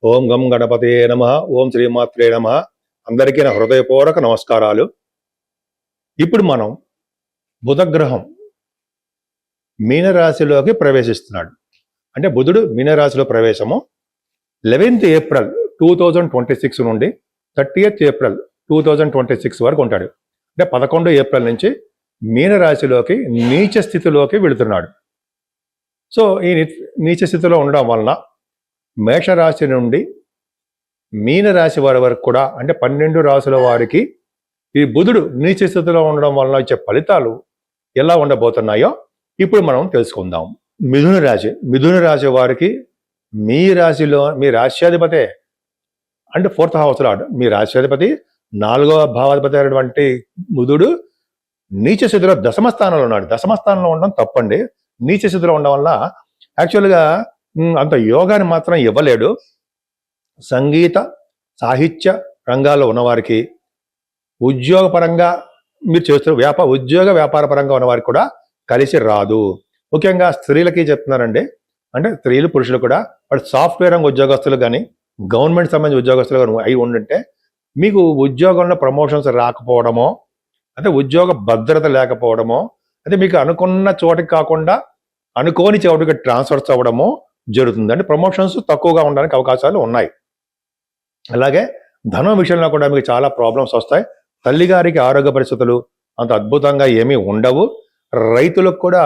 ఓం గం గణపతయే నమః. ఓం శ్రీమాత్రే నమః. అందరికీ నా హృదయపూర్వక నమస్కారాలు. ఇప్పుడు మనం బుధగ్రహం మీనరాశిలోకి ప్రవేశిస్తున్నాడు. అంటే బుధుడు మీనరాశిలో ప్రవేశము 11th ఏప్రిల్ 2026 నుండి 30th ఏప్రిల్ 2026 వరకు ఉంటాడు. అంటే 11 ఏప్రిల్ నుంచి మీనరాశిలోకి నీచ స్థితిలోకి వెళుతున్నాడు. సో ఈ నీచ స్థితిలో ఉండడం వలన మేషరాశి నుండి మీనరాశి వారి వరకు కూడా అంటే 12 రాశుల వారికి ఈ బుధుడు నీచ స్థితిలో ఉండడం వలన వచ్చే ఫలితాలు ఎలా ఉండబోతున్నాయో ఇప్పుడు మనం తెలుసుకుందాం. మిథున రాశి వారికి మీ రాశిలో మీ రాశ్యాధిపతే అంటే 4th హౌస్ లార్డ్, మీ రాశ్యాధిపతి 4వ భావాధిపతి అయినటువంటి బుధుడు నీచ స్థితిలో దశమ స్థానంలో ఉన్నాడు. దశమ స్థానంలో ఉండడం తప్పండి. నీచ స్థితిలో ఉండడం వల్ల యాక్చువల్గా అంత యోగాన్ని మాత్రం ఇవ్వలేడు. సంగీత సాహిత్య రంగాల్లో ఉన్నవారికి, ఉద్యోగపరంగా మీరు చేస్తున్న ఉద్యోగ వ్యాపార పరంగా ఉన్నవారికి కూడా కలిసి రాదు. ముఖ్యంగా స్త్రీలకి చెప్తున్నారండి. అంటే స్త్రీలు పురుషులు కూడా వాడు సాఫ్ట్వేర్ రంగ ఉద్యోగస్తులు కానీ గవర్నమెంట్ సంబంధించిన ఉద్యోగస్తులు కానీ అయి ఉండుంటే మీకు ఉద్యోగంలో ప్రమోషన్స్ రాకపోవడమో, అంటే ఉద్యోగ భద్రత లేకపోవడమో, అంటే మీకు అనుకున్న చోటికి కాకుండా అనుకోని చోటుకి ట్రాన్స్ఫర్స్ అవ్వడమో జరుగుతుంది. అంటే ప్రమోషన్స్ తక్కువగా ఉండడానికి అవకాశాలు ఉన్నాయి. అలాగే ధనం విషయంలో కూడా మీకు చాలా ప్రాబ్లమ్స్ వస్తాయి. తల్లిగారికి ఆరోగ్య పరిస్థితులు అంత అద్భుతంగా ఏమీ ఉండవు. రైతులకు కూడా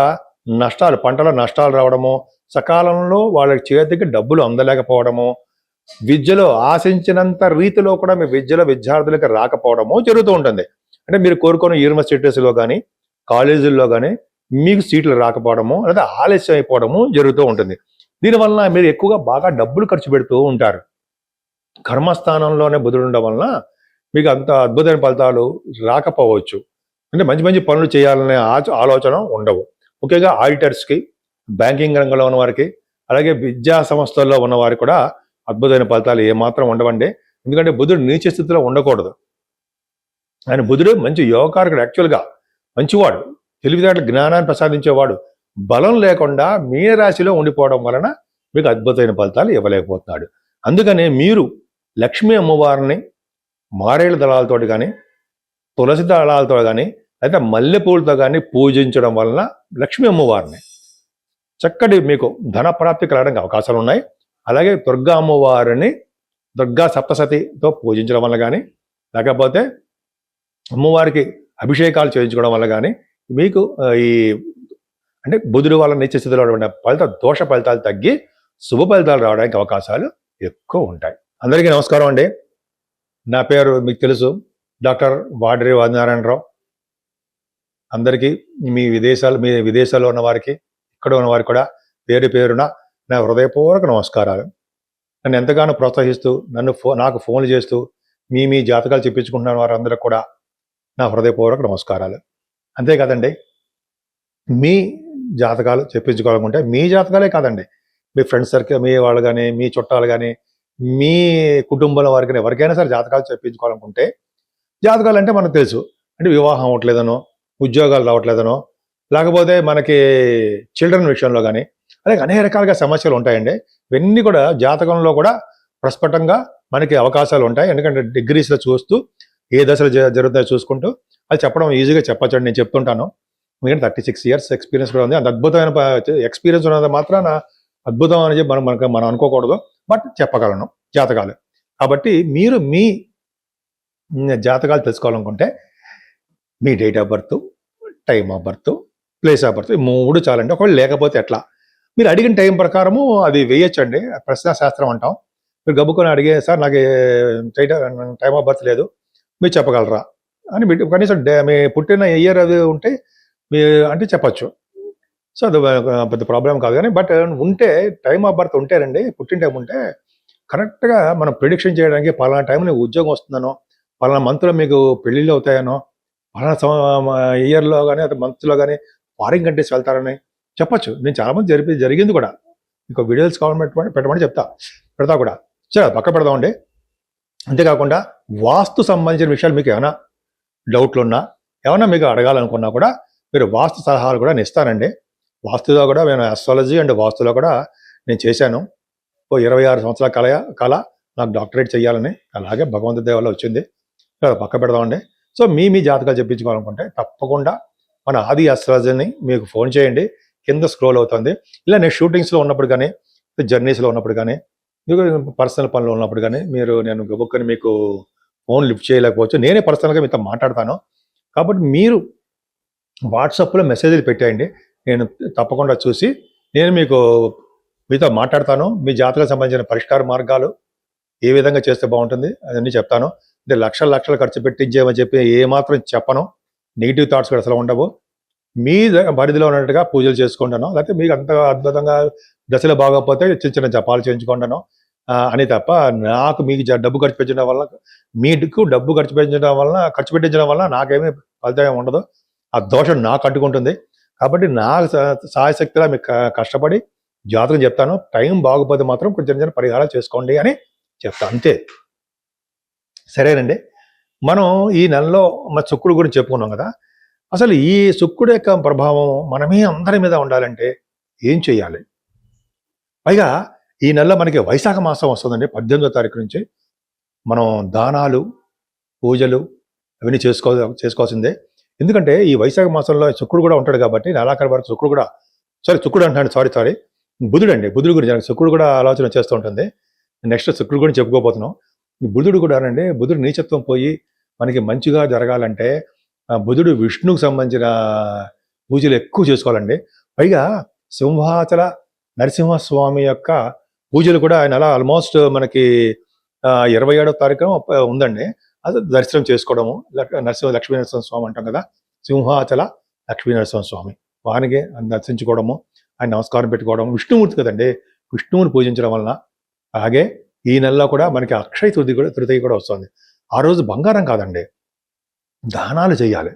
నష్టాలు, పంటల నష్టాలు రావడము, సకాలంలో వాళ్ళ చేతికి డబ్బులు అందలేకపోవడము, విద్యలో ఆశించినంత రీతిలో కూడా మీ విద్యలో విద్యార్థులకు రాకపోవడము జరుగుతూ ఉంటుంది. అంటే మీరు కోరుకున్న యూనివర్సిటీస్లో కానీ కాలేజీల్లో కానీ మీకు సీట్లు రాకపోవడము లేదా ఆలస్యం అయిపోవడము జరుగుతూ ఉంటుంది. దీనివల్ల మీరు ఎక్కువగా బాగా డబ్బులు ఖర్చు పెడుతూ ఉంటారు. కర్మస్థానంలోనే బుధుడు ఉండడం వలన మీకు అంత అద్భుతమైన ఫలితాలు రాకపోవచ్చు. అంటే మంచి మంచి పనులు చేయాలనే ఆలోచన ఉండవు. ముఖ్యంగా ఆడిటర్స్కి, బ్యాంకింగ్ రంగంలో ఉన్న వారికి, అలాగే విద్యా సంస్థల్లో ఉన్నవారికి కూడా అద్భుతమైన ఫలితాలు ఏమాత్రం ఉండవండి. ఎందుకంటే బుధుడు నీచ స్థితిలో ఉండకూడదు. ఆయన బుధుడు మంచి యోగకారకుడు, యాక్చువల్గా మంచివాడు, తెలివితేటల జ్ఞానాన్ని ప్రసాదించేవాడు. బలం లేకుండా మీనరాశిలో ఉండిపోవడం వలన మీకు అద్భుతమైన ఫలితాలు ఇవ్వలేకపోతున్నాడు. అందుకనే మీరు లక్ష్మీ అమ్మవారిని మారేళ్ళ దళాలతోటి కానీ తులసి దళాలతో కానీ అయితే మల్లెపూలతో కానీ పూజించడం వలన లక్ష్మీ అమ్మవారిని చక్కటి మీకు ధన ప్రాప్తి కలగడానికి అవకాశాలు ఉన్నాయి. అలాగే దుర్గా అమ్మవారిని దుర్గా సప్తసతితో పూజించడం వల్ల కానీ, లేకపోతే అమ్మవారికి అభిషేకాలు చేయించుకోవడం వల్ల కానీ మీకు ఈ అంటే బుధుడు వల్ల నీచ స్థితిలో దోష ఫలితాలు తగ్గి శుభ ఫలితాలు రావడానికి అవకాశాలు ఎక్కువ ఉంటాయి. అందరికీ నమస్కారం అండి. నా పేరు మీకు తెలుసు, డాక్టర్ వాడ్రి ఆదినారాయణరావు. అందరికీ మీ విదేశాల్లో ఉన్న వారికి, ఇక్కడ ఉన్న వారికి కూడా పేరు పేరున నా హృదయపూర్వక నమస్కారాలు. నన్ను ఎంతగానో ప్రోత్సహిస్తూ నాకు ఫోన్లు చేస్తూ మీ జాతకాలు చెప్పించుకుంటున్న వారందరూ కూడా నా హృదయపూర్వక నమస్కారాలు. అంతేకాదండి, మీ జాతకాలు చెప్పించుకోవాలనుకుంటే మీ జాతకాలే కాదండి, మీ ఫ్రెండ్స్ సర్కిల్, మీ వాళ్ళు కానీ, మీ చుట్టాలు కానీ, మీ కుటుంబంలో వారికి ఎవరికైనా సరే జాతకాలు చెప్పించుకోవాలనుకుంటే, జాతకాలు అంటే మనకు తెలుసు, అంటే వివాహం అవ్వట్లేదనో, ఉద్యోగాలు రావట్లేదనో, లేకపోతే మనకి చిల్డ్రన్ విషయంలో కానీ, అలాగే అనేక రకాలుగా సమస్యలు ఉంటాయండి. ఇవన్నీ కూడా జాతకంలో కూడా ప్రస్ఫుటంగా మనకి అవకాశాలు ఉంటాయి. ఎందుకంటే డిగ్రీస్లో చూస్తూ ఏ దశలు జరుగుతాయో చూసుకుంటూ అది చెప్పడం ఈజీగా చెప్పచ్చండి. నేను చెప్తుంటాను. ఎందుకంటే 36 years ఎక్స్పీరియన్స్ కూడా ఉంది. అంత అద్భుతమైన ఎక్స్పీరియన్స్ ఉన్నది మాత్రాన అద్భుతం అని చెప్పి మనం అనుకోకూడదు. బట్ చెప్పగలను జాతకాలు. కాబట్టి మీరు మీ జాతకాలు తెలుసుకోవాలనుకుంటే మీ date of birth, time of birth, place of birth, 3 చాలండి. ఒకవేళ లేకపోతే ఎట్లా, మీరు అడిగిన టైం ప్రకారము అది వేయచ్చండి. ప్రశ్నాశాస్త్రం అంటాం. మీరు గబుకొని అడిగే, సార్ నాకు టైమ్ ఆఫ్ బర్త్ లేదు, మీరు చెప్పగలరా అని కనీసం మీ పుట్టిన ఇయర్ అది ఉంటే మీ అంటే చెప్పచ్చు. సో అది పెద్ద ప్రాబ్లం కాదు. కానీ బట్ ఉంటే టైమ్ ఆఫ్ బర్త్ ఉంటేనండి, పుట్టిన టైం ఉంటే కరెక్ట్గా మనం ప్రిడిక్షన్ చేయడానికి పలానా టైంలో ఉద్యోగం వస్తుందనో, పలానా మంత్లో మీకు పెళ్ళిళ్ళు అవుతాయనో, పలానా ఇయర్లో కానీ అదే మంత్లో కానీ ఫారిన్ కంట్రీస్ వెళ్తారని చెప్పచ్చు. నేను చాలామంది జరిగింది కూడా. మీకు వీడియోస్ కావాలని పెట్టమని పెడతా కూడా. సరే పక్క పెడదామండి. అంతేకాకుండా వాస్తు సంబంధించిన విషయాలు మీకు ఏమైనా డౌట్లు ఉన్నా, ఏమైనా మీకు అడగాలనుకున్నా కూడా మీరు వాస్తు సలహాలు కూడా నేను ఇస్తానండి. వాస్తులో కూడా నేను ఆస్ట్రాలజీ అండ్ వాస్తులో కూడా నేను చేశాను. ఓ 26 సంవత్సరాల కళ నాకు డాక్టరేట్ చేయాలని, అలాగే భగవంతుడి దయ వల్ల వచ్చింది. పక్క పెడదామండి. సో మీ జాతకాలు చెప్పించుకోవాలనుకుంటే తప్పకుండా మన ఆది అస్ట్రాలజీని మీకు ఫోన్ చేయండి, కింద స్క్రోల్ అవుతుంది. ఇలా నేను షూటింగ్స్లో ఉన్నప్పుడు కానీ, జర్నీస్లో ఉన్నప్పుడు కానీ, మీకు పర్సనల్ పనులు ఉన్నప్పుడు కానీ నేను గబుక్కని మీకు ఫోన్ లిఫ్ట్ చేయలేకపోవచ్చు. నేనే పర్సనల్గా మీతో మాట్లాడతాను. కాబట్టి మీరు వాట్సాప్లో మెసేజ్లు పెట్టేయండి. నేను తప్పకుండా చూసి నేను మీతో మాట్లాడతాను. మీ జాతకాలకు సంబంధించిన పరిష్కార మార్గాలు ఏ విధంగా చేస్తే బాగుంటుంది అదన్నీ చెప్తాను. అంటే లక్షలు ఖర్చు పెట్టించేమని చెప్పి ఏమాత్రం చెప్పను. నెగిటివ్ థాట్స్ కూడా అసలు ఉండవు. మీ పరిధిలో ఉన్నట్టుగా పూజలు చేసుకుంటాను, లేకపోతే మీకు అంత అద్భుతంగా దశలు బాగోకపోతే చిన్న జపాలు చేయించుకుంటాను అని తప్ప, నాకు మీకు డబ్బు ఖర్చు పెట్టడం వల్ల, మీకు డబ్బు ఖర్చు పెట్టించడం వల్ల నాకేమీ ఫలితం ఉండదు. ఆ దోషం నాకు అంటుకుంటుంది. కాబట్టి నా సాయశక్తిగా మీకు కష్టపడి జాతకం చెప్తాను. టైం బాగోపోతే మాత్రం కొంచెం పరిహారాలు చేసుకోండి అని చెప్తాను, అంతే. సరేనండి. మనం ఈ నెలలో మన శుక్రుడు గురించి చెప్పుకున్నాం కదా. అసలు ఈ శుక్రుడు యొక్క ప్రభావం మనమే అందరి మీద ఉండాలంటే ఏం చేయాలి? పైగా ఈ నెలలో మనకి వైశాఖ మాసం వస్తుందండి. 18వ తారీఖు నుంచి మనం దానాలు, పూజలు అవన్నీ చేసుకోవాల్సిందే. ఎందుకంటే ఈ వైశాఖ మాసంలో శుక్రుడు కూడా ఉంటాడు కాబట్టి, నెలాఖరు వరకు శుక్రుడు అంటాడు, సారీ బుధుడు అండి. బుధుడు గురించి శుక్రుడు కూడా ఆలోచన చేస్తూ ఉంటుంది. నెక్స్ట్ శుక్రుడు గురించి చెప్పుకోబోతున్నాం. బుధుడు కూడా అండి, బుధుడు నీచత్వం పోయి మనకి మంచిగా జరగాలంటే బుధుడు విష్ణువుకు సంబంధించిన పూజలు ఎక్కువ చేసుకోవాలండి. పైగా సింహాచల నరసింహస్వామి యొక్క పూజలు కూడా ఆయన అలా ఆల్మోస్ట్ మనకి 27వ తారీఖు ఉందండి. అది దర్శనం చేసుకోవడము. లక్ష్మీ నరసింహ స్వామి అంటాం కదా, సింహాచల లక్ష్మీ నరసింహ స్వామి, వారికి దర్శించుకోవడము, ఆయన నమస్కారం పెట్టుకోవడం. విష్ణుమూర్తి కదండి, విష్ణువుని పూజించడం వలన. అలాగే ఈ నెలలో కూడా మనకి అక్షయ తృతీయ కూడా వస్తుంది. ఆ రోజు బంగారం కాదండి, దానాలు చేయాలి.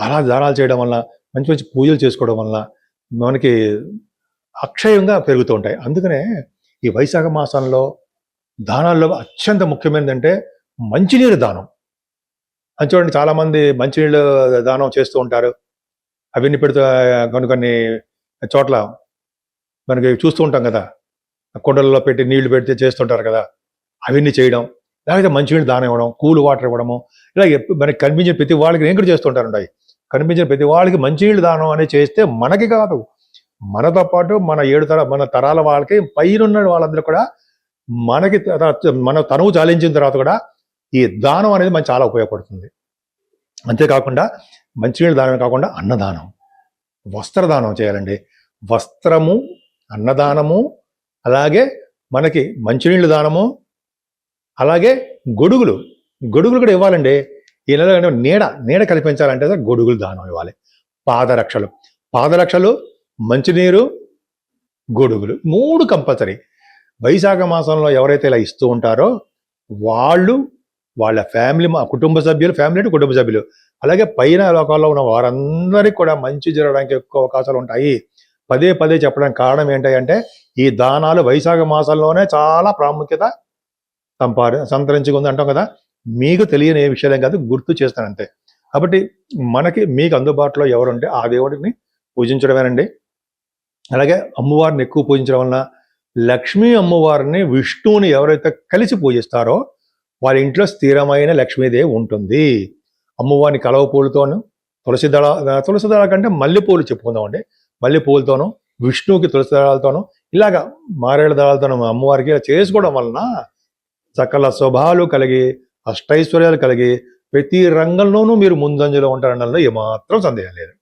అలా దానాలు చేయడం వల్ల, మంచి పూజలు చేసుకోవడం వల్ల మనకి అక్షయంగా పెరుగుతూ ఉంటాయి. అందుకనే ఈ వైశాఖ మాసంలో దానాల్లో అత్యంత ముఖ్యమైనది అంటే మంచినీరు దానం. అని చూడండి, చాలామంది మంచినీళ్ళు దానం చేస్తూ ఉంటారు. అవన్నీ పెడుతూ కొన్ని చోట్ల మనకి చూస్తూ ఉంటాం కదా, కుండలలో పెట్టి నీళ్లు పెడితే చేస్తుంటారు కదా, అవన్నీ చేయడం. లేకపోతే మంచినీళ్ళు దానం ఇవ్వడం, కూల్ వాటర్ ఇవ్వడము. ఇలా మనకి కనిపించిన ప్రతి వాళ్ళకి నేను కూడా చేస్తుంటారు. కనిపించిన ప్రతి వాళ్ళకి మంచినీళ్ళు దానం అనేది చేస్తే మనకి కాదు, మనతో పాటు మన తరాల వాళ్ళకి, పైన వాళ్ళందరూ కూడా మనకి మన తనువు చాలించిన తర్వాత కూడా ఈ దానం అనేది మనకి చాలా ఉపయోగపడుతుంది. అంతేకాకుండా మంచినీళ్ళు దానం కాకుండా అన్నదానం, వస్త్రదానం చేయాలండి. వస్త్రము, అన్నదానము, అలాగే మనకి మంచినీళ్ళు దానము, అలాగే గొడుగులు కూడా ఇవ్వాలండి. ఈ నెల నీడ కల్పించాలంటే గొడుగులు దానం ఇవ్వాలి. పాదరక్షలు, మంచినీరు, గొడుగులు 3 కంపల్సరీ. వైశాఖ మాసంలో ఎవరైతే ఇలా ఇస్తూ ఉంటారో వాళ్ళ ఫ్యామిలీ, కుటుంబ సభ్యులు, అలాగే పైన లోకాల్లో ఉన్న వారందరికీ కూడా మంచి జరగడానికి ఎక్కువ అవకాశాలు ఉంటాయి. పదే చెప్పడానికి కారణం ఏంటంటే ఈ దానాలు వైశాఖ మాసంలోనే చాలా ప్రాముఖ్యత సంతరించుకుంది అంటాం కదా. మీకు తెలియని ఏ విషయాలేం కాదు, గుర్తు చేస్తానంతే. కాబట్టి మీకు అందుబాటులో ఎవరుంటే ఆ దేవుడిని పూజించడమేనండి. అలాగే అమ్మవారిని ఎక్కువ పూజించడం వలన లక్ష్మీ అమ్మవారిని, విష్ణువుని ఎవరైతే కలిసి పూజిస్తారో వాళ్ళ ఇంట్లో స్థిరమైన లక్ష్మీదేవి ఉంటుంది. అమ్మవారిని కలవ పూలతోనూ, తులసి దళాల కంటే మల్లెపూలు చెప్పుకుందామండి, మల్లెపూలతోనూ, విష్ణువుకి తులసి దళాలతోనూ, ఇలాగా మారేడు దళాలతోనూ అమ్మవారికి చేసుకోవడం వలన సకల శుభాలు కలిగి, అష్టైశ్వర్యాలు కలిగి, ప్రతి రంగంలోనూ మీరు ముందంజలో ఉంటారనడంలో ఏమాత్రం సందేహం లేదు.